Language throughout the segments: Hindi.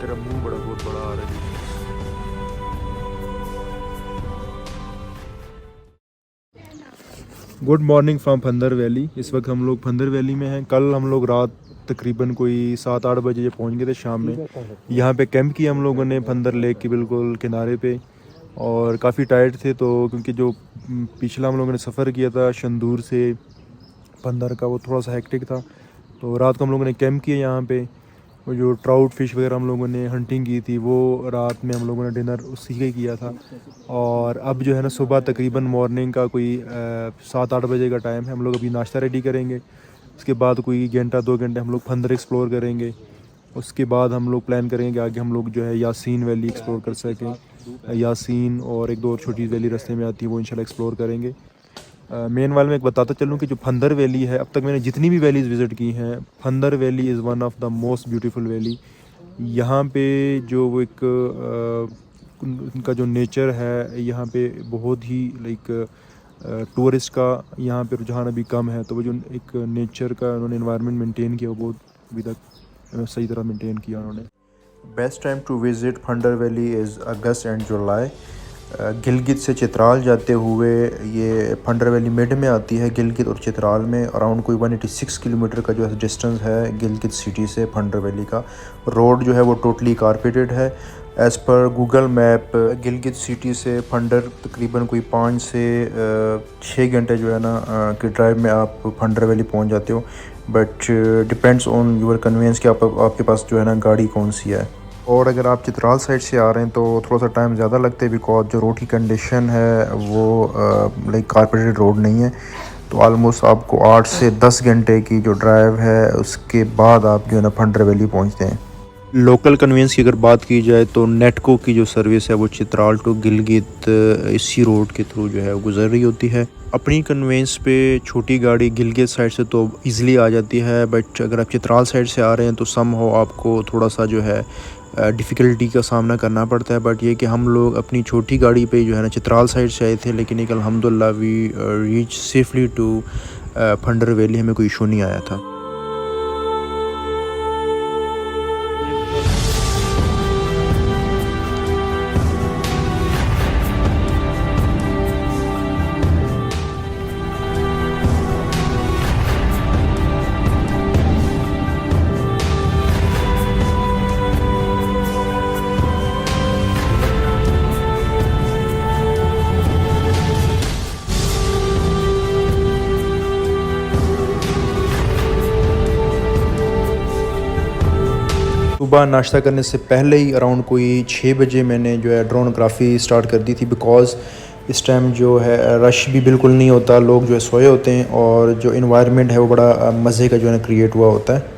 मेरा मुंह बड़ा बहुत बड़ा आ रहा है। Good morning from Phander valley. इस वक्त हम लोग फंदर वैली में हैं। कल हम लोग रात तकरीबन कोई 7-8 बजे पहुंच गए थे शाम में। यहाँ पे कैंप किया हम लोगों ने फंदर लेक के बिल्कुल किनारे पे, और काफ़ी टायर्ड थे तो क्योंकि जो पिछला हम लोगों ने सफ़र किया था शंदूर से फंदर का वो थोड़ा सा हेक्टिक था, तो रात को हम लोगों ने कैंप किया यहाँ पे। वो जो ट्राउट फिश वगैरह हम लोगों ने हंटिंग की थी वो रात में हम लोगों ने डिनर उसी का ही किया था। और अब जो है ना सुबह तकरीबन मॉर्निंग का कोई 7-8 बजे का टाइम है। हम लोग अभी नाश्ता रेडी करेंगे, उसके बाद कोई घंटा 2 घंटे हम लोग फंदर एक्सप्लोर करेंगे। उसके बाद हम लोग प्लान करेंगे कि आगे हम लोग जो है यासीन वैली एक्सप्लोर कर सकें। यासीन और एक दो और छोटी वैली रास्ते में आती है, वो इंशाल्लाह एक्सप्लोर करेंगे। मेन वाल में एक बताता चलूँ कि जो फंदर वैली है, अब तक मैंने जितनी भी वैलीज़ विज़िट की हैं, Phander valley is one of the most beautiful valley. यहाँ पे जो वो एक उनका जो नेचर है यहाँ पे बहुत ही लाइक टूरिस्ट का यहाँ पे रुझान अभी कम है, तो वो जो एक नेचर का उन्होंने इन्वायरमेंट मेंटेन किया वो बहुत अभी तक सही तरह मेंटेन किया उन्होंने। Best time to visit Phander valley is August and July. Gilgit से चित्राल जाते हुए ये फंडर वैली मिड में आती है। गिलगित और चित्राल में अराउंड कोई 186 किलोमीटर का जो है डिस्टेंस है गिलगित सिटी से फंडर वैली का। रोड जो है वो टोटली कारपेटेड है। As per Google map Gilgit city से फंडर तकरीबन कोई 5 से 6 घंटे जो है ना कि ड्राइव में आप फंडर वैली पहुंच जाते हो। But depends on your convenience कि आपके पास जो है ना गाड़ी कौन सी है। और अगर आप चित्राल साइड से आ रहे हैं तो थोड़ा सा टाइम ज़्यादा लगता है, बिकॉज जो रोड की कंडीशन है वो लाइक कारपेटेड रोड नहीं है। तो आलमोस्ट आपको 8 से 10 घंटे की जो ड्राइव है उसके बाद आप जो है ना फंडर वैली पहुंचते हैं। लोकल कन्वीनियंस की अगर बात की जाए तो नेटको की जो सर्विस है वो चित्राल टू गिलगित इसी रोड के थ्रू जो है वो गुजर रही होती है। अपनी कन्वेंस पे छोटी गाड़ी गिलगित साइड से तो इजीली आ जाती है, बट अगर आप चित्राल साइड से आ रहे हैं तो सम हो आपको थोड़ा सा जो है डिफ़िकल्टी का सामना करना पड़ता है। बट ये कि हम लोग अपनी छोटी गाड़ी पे जो है ना चित्राल साइड से आए थे, लेकिन एक अल्हम्दुलिल्लाह we reach safely to Phander valley, हमें कोई इशू नहीं आया था। सुबह नाश्ता करने से पहले ही अराउंड कोई 6 बजे मैंने जो है ड्रोनग्राफ़ी स्टार्ट कर दी थी, बिकॉज़ इस टाइम जो है रश भी बिल्कुल नहीं होता, लोग जो है सोए होते हैं और जो इन्वायरमेंट है वो बड़ा मज़े का जो है क्रिएट हुआ होता है।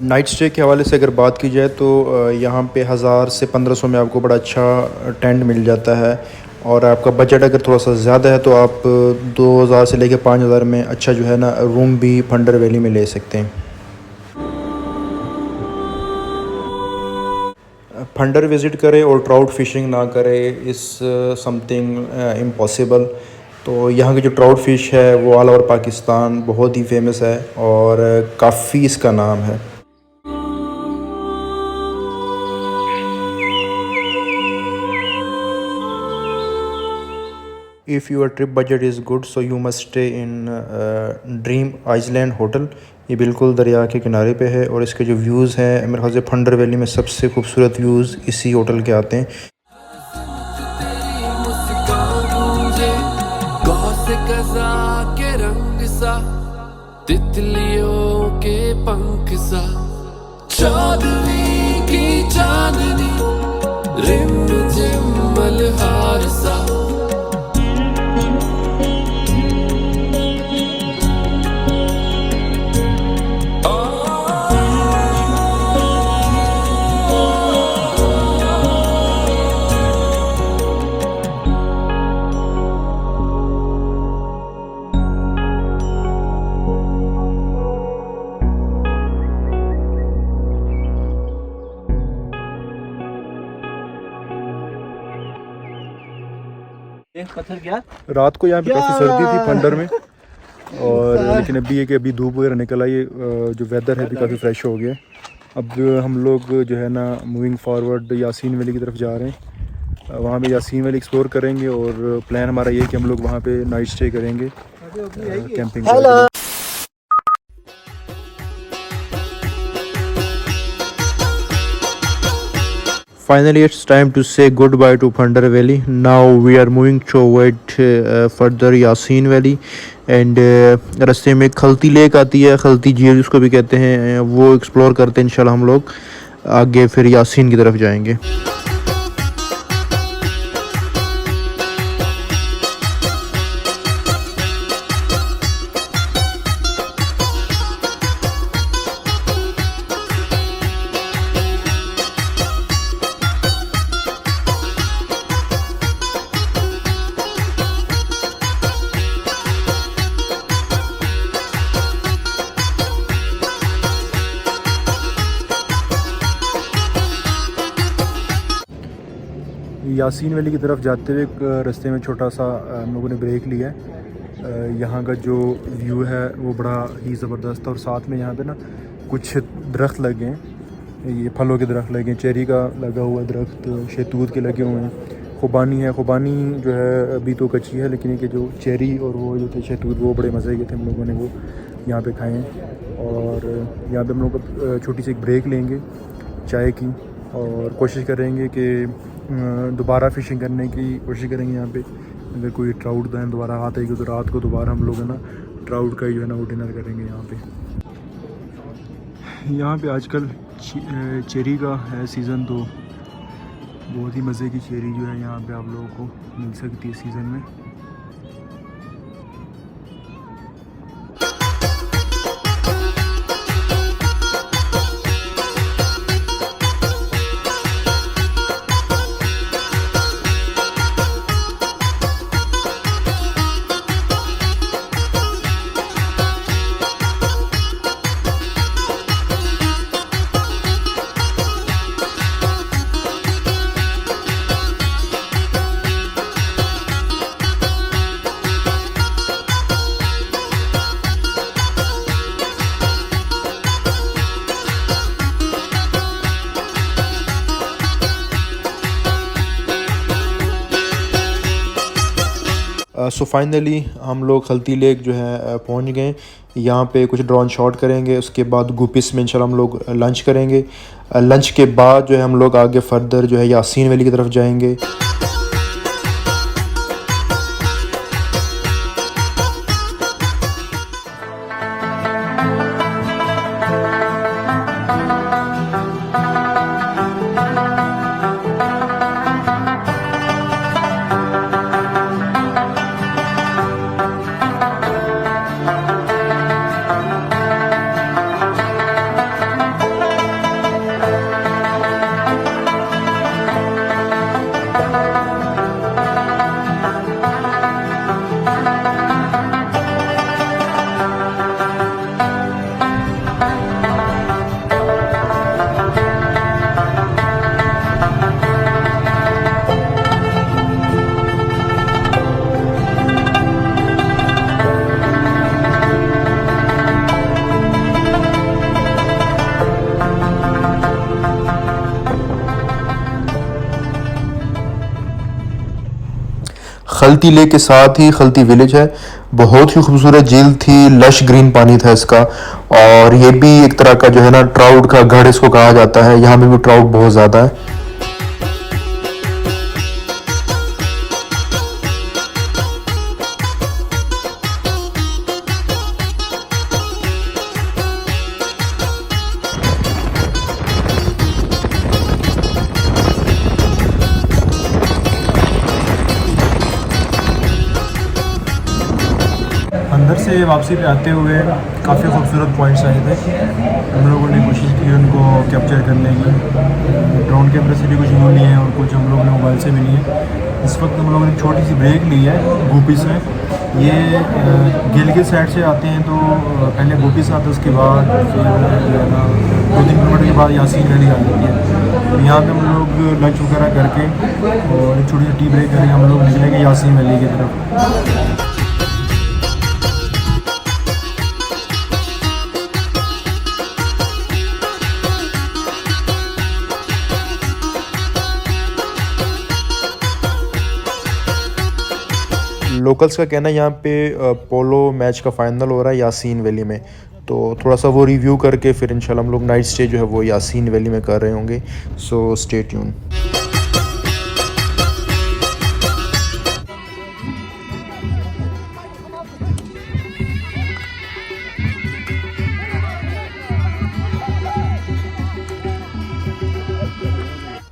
नाइट स्टे के हवाले से अगर बात की जाए तो यहाँ पे 1000 से 1500 में आपको बड़ा अच्छा टेंट मिल जाता है। और आपका बजट अगर थोड़ा सा ज़्यादा है तो आप 2000 से लेकर 5000 में अच्छा जो है ना रूम भी फंडर वैली में ले सकते हैं। फंडर विज़िट करें और ट्राउट फिशिंग ना करें इज़ समथिंग इम्पॉसिबल। तो यहाँ की जो ट्राउट फ़िश है वो ऑल ओवर पाकिस्तान बहुत ही फेमस है और काफ़ी इसका नाम है। If your trip budget is good so you must stay in Dream Island hotel. ये बिल्कुल दरिया के किनारे पे है और इसके जो व्यूज़ हैं मेरे ख्याल से फंडर वैली में सबसे खूबसूरत व्यूज़ इसी होटल के आते हैं। तितलियों के पंख सा चांदनी की चांदनी रिम झिम मल्हार सा। पत्थर क्या रात को यहाँ पे काफ़ी सर्दी थी फंडर में, और लेकिन अभी है कि अभी धूप वगैरह निकल आई है, जो वेदर है अभी काफ़ी फ्रेश हो गया। अब हम लोग जो है ना मूविंग फॉरवर्ड यासीन वैली की तरफ जा रहे हैं। वहाँ पे यासीन वैली एक्सप्लोर करेंगे, और प्लान हमारा ये है कि हम लोग वहाँ पे नाइट स्टे करेंगे, कैंपिंग करेंगे। Finally, it's time to say goodbye to Phundar Valley. Now we are moving toward further Yasin Valley, and रास्ते में खलती लेक आती है, खलती झील जिसको भी कहते हैं, वो एक्सप्लोर करते हैं इंशाल्लाह हम लोग। आगे फिर यासीन की तरफ जाएंगे। यासीन वैली की तरफ जाते हुए रास्ते में छोटा सा हम लोगों ने ब्रेक लिया है। यहाँ का जो व्यू है वो बड़ा ही ज़बरदस्त है, और साथ में यहाँ पे ना कुछ दरख्त लगे हैं, ये फलों के दरख्त लगे हैं, चेरी का लगा हुआ दरख्त, शहतूत के लगे हुए हैं, खुबानी है। खुबानी जो है अभी तो कच्ची है, लेकिन ये जो चेरी और वो जो थे शहतूत वो बड़े मज़े के थे, हम लोगों ने वो यहाँ पे खाए हैं। और यहाँ पे हम लोग छोटी सी एक ब्रेक लेंगे चाय की, और कोशिश करेंगे कि दोबारा फ़िशिंग करने की कोशिश करेंगे। यहाँ पे अगर कोई ट्राउट दैन दोबारा हाथ आएगी तो रात को दोबारा हम लोग है ना ट्राउट का ही जो है ना वो डिनर करेंगे यहाँ पे आजकल चेरी का है सीज़न, तो बहुत ही मज़े की चेरी जो है यहाँ पे आप लोगों को मिल सकती है सीज़न में। सो फाइनली हम लोग खलती लेक जो है पहुंच गए। यहाँ पे कुछ ड्रोन शॉट करेंगे, उसके बाद गुपिस में इंशाल्लाह हम लोग लंच करेंगे। लंच के बाद जो है हम लोग आगे फर्दर जो है यासीन वैली की तरफ जाएंगे। खलती लेक के साथ ही खलती विलेज है, बहुत ही खूबसूरत झील थी, लश ग्रीन पानी था इसका, और ये भी एक तरह का जो है ना ट्राउट का गढ़ इसको कहा जाता है। यहाँ पे भी ट्राउट बहुत ज़्यादा है। अंदर से वापसी पे आते हुए काफ़ी खूबसूरत पॉइंट्स आए थे, हम लोगों ने कोशिश की उनको कैप्चर करने की। ड्रोन कैमरे से भी कुछ व्यू लिए हैं और कुछ हम लोग ने मोबाइल से भी लिए। इस वक्त हम लोगों ने छोटी सी ब्रेक ली है गोपी से। ये गिलगित साइड से आते हैं तो पहले गोपी से आते हैं, उसके बाद फिर 2-3 किलोमीटर के बाद यासीन वैली आ जाती है। तो यहाँ पे हम लोग लंच वगैरह करके और एक छोटी सी टी ब्रेक करके हम लोग निकलेंगे यासीन वैली की तरफ। लोकल्स का कहना है यहाँ पे पोलो मैच का फ़ाइनल हो रहा है यासीन वैली में, तो थोड़ा सा वो रिव्यू करके फिर इंशाल्लाह हम लोग नाइट स्टे जो है वो यासीन वैली में कर रहे होंगे। So stay tune.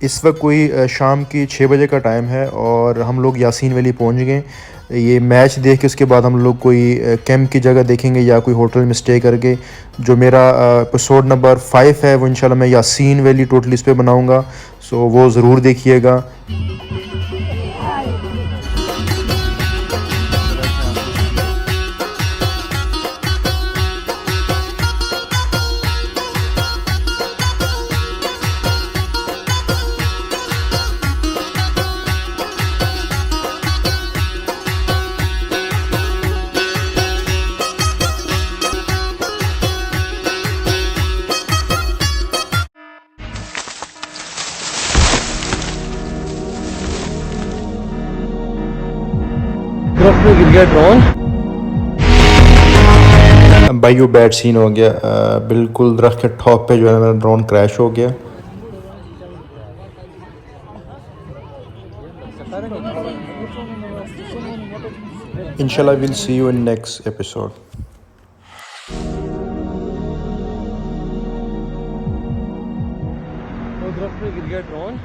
इस वक्त कोई शाम की 6 बजे का टाइम है और हम लोग यासीन वैली पहुंच गए। ये मैच देख के उसके बाद हम लोग कोई कैंप की जगह देखेंगे या कोई होटल में स्टे करके। जो मेरा एपिसोड नंबर 5 है वो इंशाल्लाह मैं यासीन वैली टोटल इस पे बनाऊंगा, सो वो ज़रूर देखिएगा। गिर गया ड्रोन। भाई वो बैड सीन हो गया, बिल्कुल दरख्त के टॉप पे जो है मेरा ड्रोन क्रैश हो गया। इंशाल्लाह will see you in next episode. गिर गया ड्रोन।